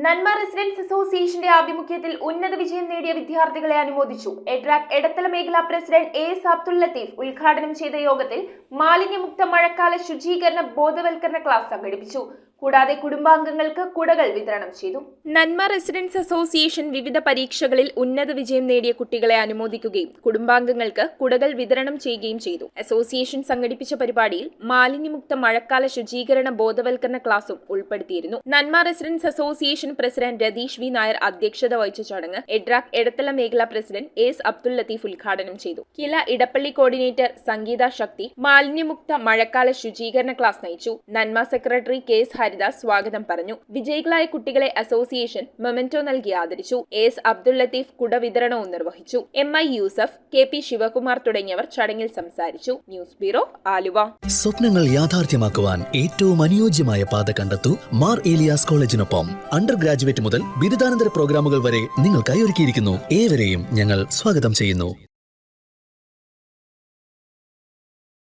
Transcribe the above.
നന്മ റെസിഡൻസ് അസോസിയേഷന്റെ ആഭിമുഖ്യത്തിൽ ഉന്നത വിജയം നേടിയ വിദ്യാർത്ഥികളെ അനുമോദിച്ചു. എഡ്രാക് എടത്തല മേഖലാ പ്രസിഡന്റ് എസ് അബ്ദുൽ ലത്തീഫ് ഉദ്ഘാടനം ചെയ്ത യോഗത്തിൽ മാലിന്യമുക്ത മഴക്കാല ശുചീകരണ ബോധവൽക്കരണ ക്ലാസ് സംഘടിപ്പിച്ചു. കൂടാതെ കുടുംബാംഗങ്ങൾക്ക് കുടകൾ വിതരണം ചെയ്തു. നന്മ റെസിഡൻസ് അസോസിയേഷൻ വിവിധ പരീക്ഷകളിൽ ഉന്നത വിജയം നേടിയ കുട്ടികളെ അനുമോദിക്കുകയും കുടുംബാംഗങ്ങൾക്ക് കുടകൾ വിതരണം ചെയ്യുകയും ചെയ്തു. അസോസിയേഷൻ സംഘടിപ്പിച്ച പരിപാടിയിൽ മാലിന്യമുക്ത മഴക്കാല ശുചീകരണ ബോധവൽക്കരണ ക്ലാസും ഉൾപ്പെടുത്തിയിരുന്നു. Nanma residence association president Ratheesh V Nair അധ്യക്ഷത വഹിച്ച ചടങ്ങ് എഡ്രാക് എടത്തല മേഖലാ പ്രസിഡന്റ് എസ് അബ്ദുൽ ലത്തീഫ് ഉദ്ഘാടനം ചെയ്തു. കില ഇടപ്പള്ളി കോർഡിനേറ്റർ സംഗീത ശക്തി മാലിന്യമുക്ത മഴക്കാല ശുചീകരണ ക്ലാസ് നയിച്ചു. നന്മ സെക്രട്ടറി കെ എസ് ഹരിദാസ് സ്വാഗതം പറഞ്ഞു. വിജയികളായ കുട്ടികളെ അസോസിയേഷൻ മൊമെന്റോ നൽകി ആദരിച്ചു. എസ് അബ്ദുൽ ലത്തീഫ് കുട വിതരണവും നിർവഹിച്ചു. MI യൂസഫ്, KP ശിവകുമാർ തുടങ്ങിയവർ ചടങ്ങിൽ സംസാരിച്ചു. News bureau, Aluva. സ്വപ്നങ്ങൾ യാഥാർത്ഥ്യമാക്കുവാൻ ഏറ്റവും അനുയോജ്യമായ പാത കണ്ടെത്തൂ മാർ ഏലിയാസ് കോളേജിനൊപ്പം. അണ്ടർ ഗ്രാജുവേറ്റ് മുതൽ ബിരുദാനന്തര പ്രോഗ്രാമുകൾ വരെ നിങ്ങൾക്കായി ഒരുക്കിയിരിക്കുന്നു. ഏവരെയും ഞങ്ങൾ സ്വാഗതം ചെയ്യുന്നു.